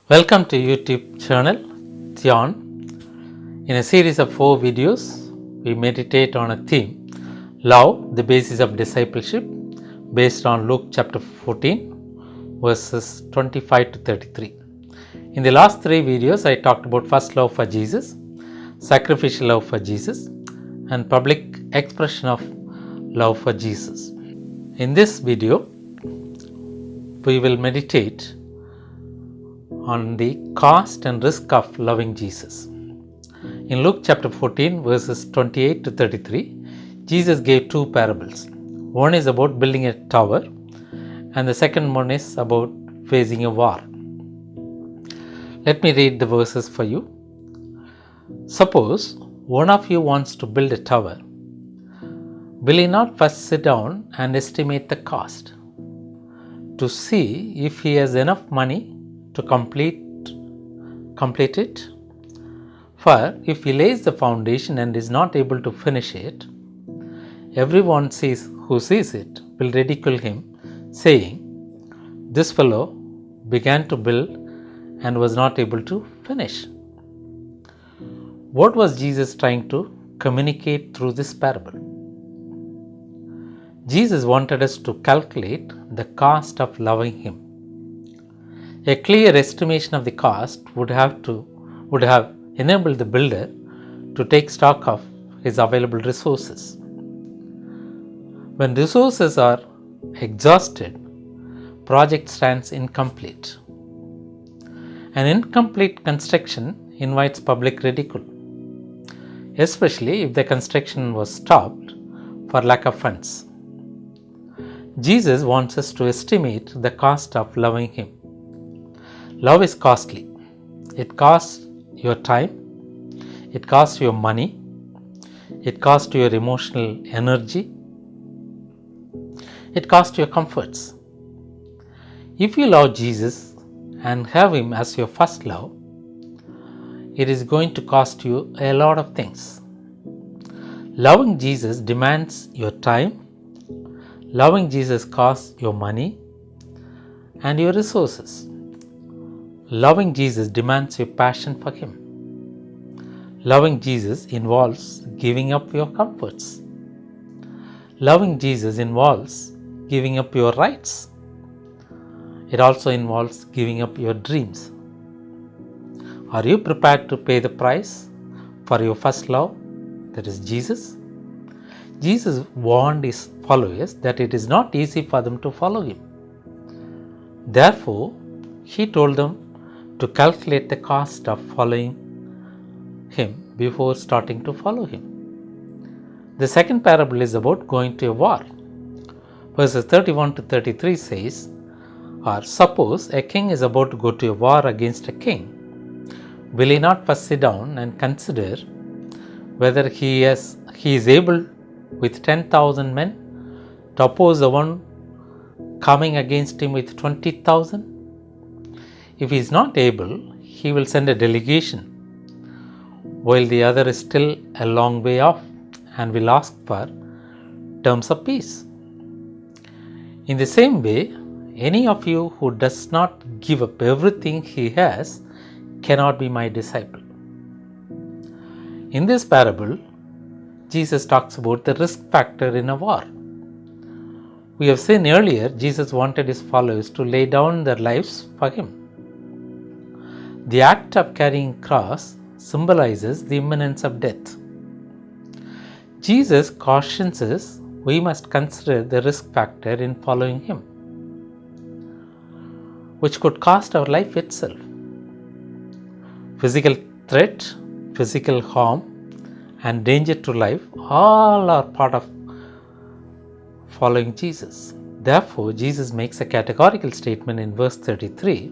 Welcome to YouTube channel THEOn. In a series of 4 videos, we meditate on a theme, Love, the basis of discipleship, based on Luke chapter 14, verses 25 to 33. In the last 3 videos, I talked about first love for Jesus, sacrificial love for Jesus, and public expression of love for Jesus. In this video, we will meditate on the cost and risk of loving Jesus. In Luke chapter 14, verses 28 to 33, Jesus gave 2 parables. One is about building a tower, and the second one is about facing a war. Let me read the verses for you. Suppose one of you wants to build a tower. Will he not first sit down and estimate the cost to see if he has enough money to complete it? For if he lays the foundation and is not able to finish it, everyone who sees it will ridicule him, saying, "This fellow began to build and was not able to finish." What was Jesus trying to communicate through this parable? Jesus wanted us to calculate the cost of loving him. A clear estimation of the cost would have enabled the builder to take stock of his available resources. When resources are exhausted, project stands incomplete. An incomplete construction invites public ridicule, especially if the construction was stopped for lack of funds. Jesus wants us to estimate the cost of loving him. Love is costly. It costs your time, it costs your money, it costs your emotional energy, it costs your comforts. If you love Jesus and have him as your first love, it is going to cost you a lot of things. Loving Jesus demands your time. Loving Jesus costs your money and your resources. Loving Jesus demands your passion for him. Loving Jesus involves giving up your comforts. Loving Jesus involves giving up your rights. It also involves giving up your dreams. Are you prepared to pay the price for your first love, that is Jesus? Jesus warned his followers that it is not easy for them to follow him. Therefore, he told them to calculate the cost of following him before starting to follow him. The second parable is about going to a war. Verses 31 to 33 says, "Or suppose a king is about to go to a war against a king. Will he not first sit down and consider whether he is able with 10,000 men to oppose the one coming against him with 20,000? If he is not able, he will send a delegation, while the other is still a long way off, and will ask for terms of peace. In the same way, any of you who does not give up everything he has cannot be my disciple." In this parable, Jesus talks about the risk factor in a war. We have seen earlier, Jesus wanted his followers to lay down their lives for him. The act of carrying a cross symbolizes the imminence of death. Jesus cautions us we must consider the risk factor in following him, which could cost our life itself. Physical threat, physical harm, and danger to life all are part of following Jesus. Therefore, Jesus makes a categorical statement in verse 33.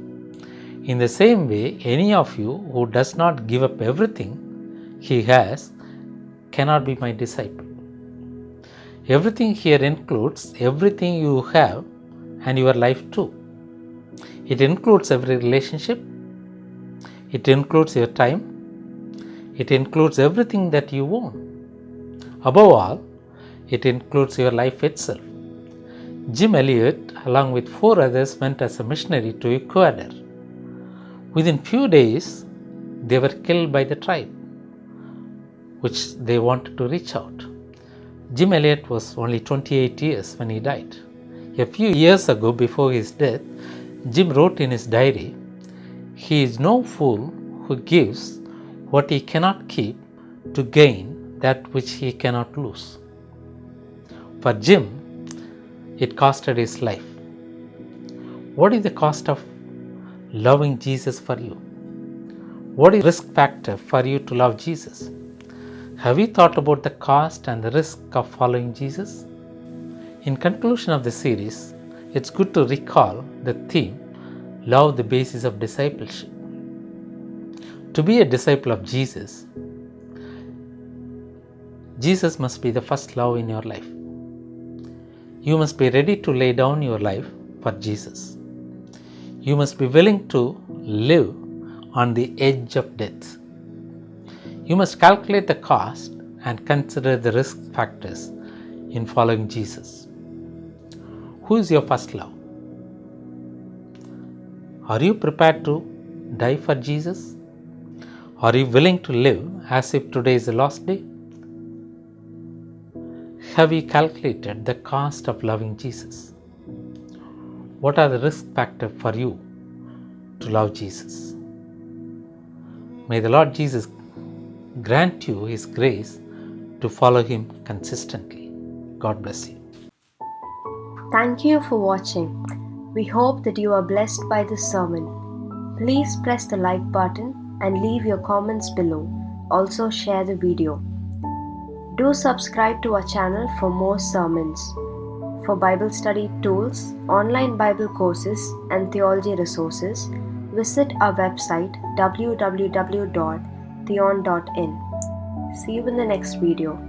"In the same way, any of you who does not give up everything he has cannot be my disciple." Everything here includes everything you have and your life too. It includes every relationship. It includes your time. It includes everything that you own. Above all, it includes your life itself. Jim Elliot, along with 4 others, went as a missionary to Ecuador. Within few days, they were killed by the tribe, which they wanted to reach out. Jim Elliot was only 28 years when he died. A few years ago, before his death, Jim wrote in his diary, "He is no fool who gives what he cannot keep to gain that which he cannot lose." For Jim, it costed his life. What is the cost of loving Jesus for you? What is the risk factor for you to love Jesus? Have you thought about the cost and the risk of following Jesus? In conclusion of the series, it's good to recall the theme, love the basis of discipleship. To be a disciple of Jesus, Jesus must be the first love in your life. You must be ready to lay down your life for Jesus. You must be willing to live on the edge of death. You must calculate the cost and consider the risk factors in following Jesus. Who is your first love? Are you prepared to die for Jesus? Are you willing to live as if today is the last day? Have you calculated the cost of loving Jesus? What are the risk factors for you to love Jesus? May the Lord Jesus grant you His grace to follow Him consistently. God bless you. Thank you for watching. We hope that you are blessed by this sermon. Please press the like button and leave your comments below. Also share the video. Do subscribe to our channel for more sermons. For Bible study tools, online Bible courses, and theology resources, visit our website www.THEOn.in. See you in the next video.